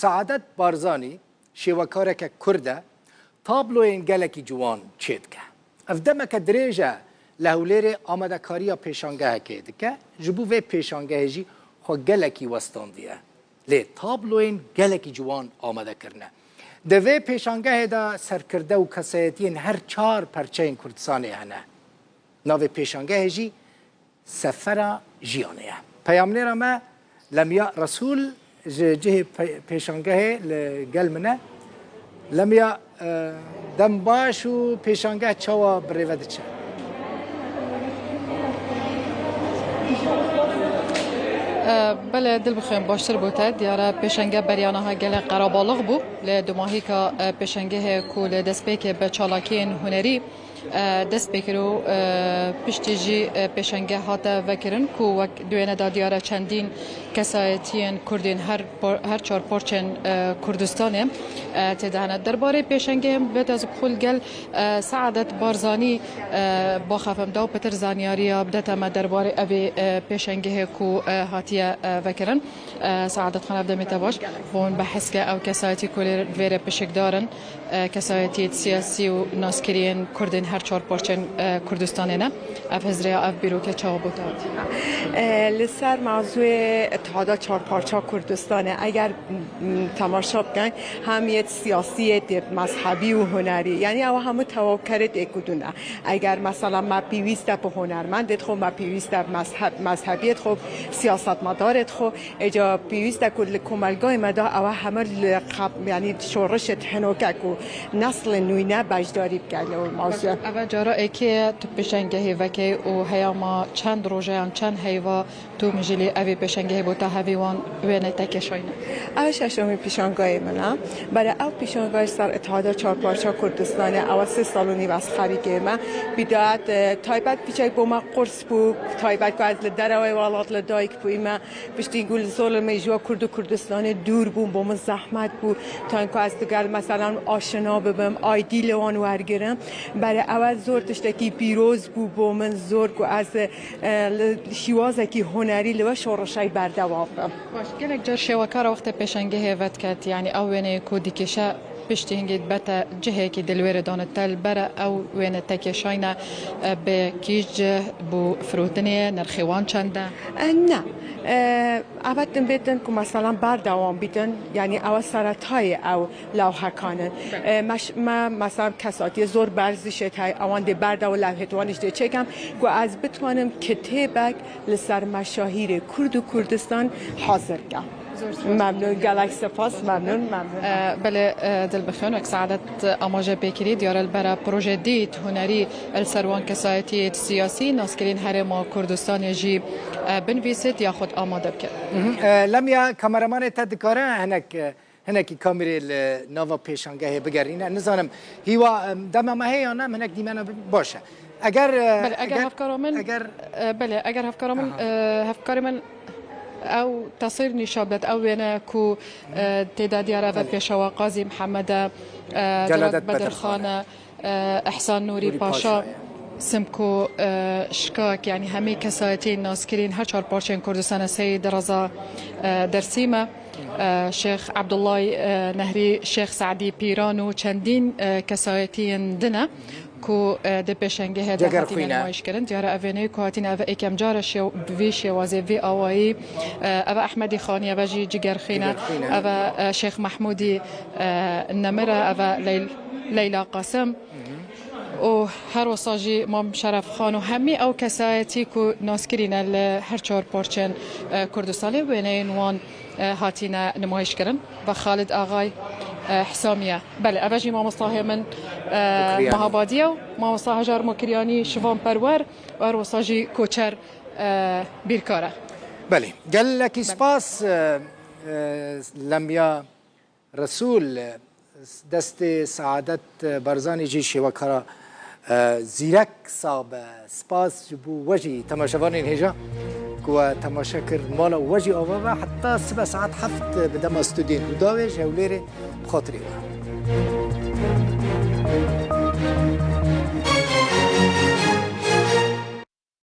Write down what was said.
سعادت بارزانی شیوکارک کرده تابلوین گلکی جوان چید که افدمک دریجه لهولیر آمده کاریا پیشانگه که که جبو و پیشانگه جی خو گلکی وستاندیه لی تابلوین گلکی جوان آمده کرنه دوی پیشانگه دا سرکرده و کسایتین هر 4 پرچین کردستانی هنه ناو پیشانگه جی سفر جیانه پیامنیر ما لمیا رسول جه پیشانگه لگل منه لمیا دم باش و پیشانگه چوا بریوده چه بله دل بخویم باشتر بوده دیاره پیشنگه بریانه ها گل قرابالغ بو لدماهی که پیشنگه کول دست بیک به چالاکین هنری دست بکرو پشتی جی پیشنگه هاته وکرن که وک دوینه دا دیاره چندین کسایتین کردین هر 4 پرچن کردستانه تدهنه درباره پیشنگه بید از بخول گل سعادت بارزانی با خفم داو پتر زانیاری بدتما درباره اوی پیشنگه که هاتیه وکرن سعادت خان افدمی تباش خون بحث که او کسایتی کلی ویره پشک دارن کسایتی سیاسی و ناسکرین کردین هر 4 پرچن کردستانه نه اف هزریا اف بیرو که چاو بوداد لسر موضوع اتحاد 4 پارچه کردستانه اگر تماشا بکن همیت سیاسی مذهبی و هنری یعنی او همه توکرت اکدونه اگر مثلا ما پیوست به هنرمندت خو ما پیوست مذهبیت خو سیاست مدارت خو اجا پیوست کل کمالگاه مدا او همه یعنی شورش هنوکک و نسل نوینه بجداری بکنه موضوع اول جارا که تو پیشنگه وکی و هیاما چند روزه چند هیوا تو مجلی اوی پیشنگه بوده هویوان وینه تکشاینه اوش ششمی پیشنگاه منم برای او پیشنگاه سر اتحاد 4 پارچه کردستانه او 3 سال و نیو از خریگه من بیداد تایبت پیچای بوما قرص بو تایبت که از لدروی والات لدایک بوی من پشتی گل ظلم میجوا کرد و کردستان دور بوم زحمت بو تا اینکه از دیگر مثلا آشنا ببم آیدیل وان ورگرم برای اول زور تشتکی پیروز بو من زور که از شیوازه که هنری لوا شورشای بردوام باش گلک جار شوکار وقت پیشنگه وقت کرد یعنی اوینه کودی کشه پشتی هنگید بتا جهه که دلویر دانت تل برا او وینه تکشاینه به کیج بو فروتنه نرخوان چنده نه عبادن بیدن که مثلا بردوام بیدن یعنی او سرطای او لوحه کانن ما مثلا کساتی زور برزشت های اوان دی بردو لوحتوانش دی چکم که از بتوانم کتابک لسر مشاهیر کرد و کردستان حاضر کم ممنون گلک سپاس ممنون بله دل بخیون وک سعادت آماجه بکری دیار برای پروژه دیت هنری السروان کسایتی سیاسی ناسکرین هرما کردستان جی بنویسید یا خود آماده بکن لمیا کامرامان تدکاره هنکی کامری نوا پیشانگه بگرینه نزانم هیوا دم ما هی آنم هنک دیمنا باشه اگر هفکار من او تصير نشابت او وينا كو تداديارا و پیشوا قاضي محمد جلالت بدرخان احسان نوری پاشا سمكو شكاك يعني همي كسایتی ناسكرين هر 4 پارچين كردستان سيد رضا درسيمه شيخ عبدالله نهري شيخ سعدي بيرانو چندين كسایتی دنه کو د پیشنگه هدا هاتین نمایش کردن دیاره اوینه کو هاتین او اکم جارش ویش وازی وی اوایی او احمدی خانی او جگر خینه او شیخ محمودی نمره او لیلا قاسم و هر وصاجی مام شرف خان و همه او کسایتی کو ناسکرین هر 4 پارچن کردستانی وینه وان هاتین نمایش کردن و خالد آقای حسامية بله أبجي ما مصطاهي من مهابادية وما مصطاهي جار مكرياني شفان برور وأروصاجي كوتشر بيركارة بله قال لك سباس لميا رسول دست سعادت برزاني جيشي وكرا زيرك صاب سباس جبو وجي تماشواني هجا و تماشا کرد مالا وجه آوا حتی 3 ساعت هفت بدم استودین و داوش هولیر بخاطری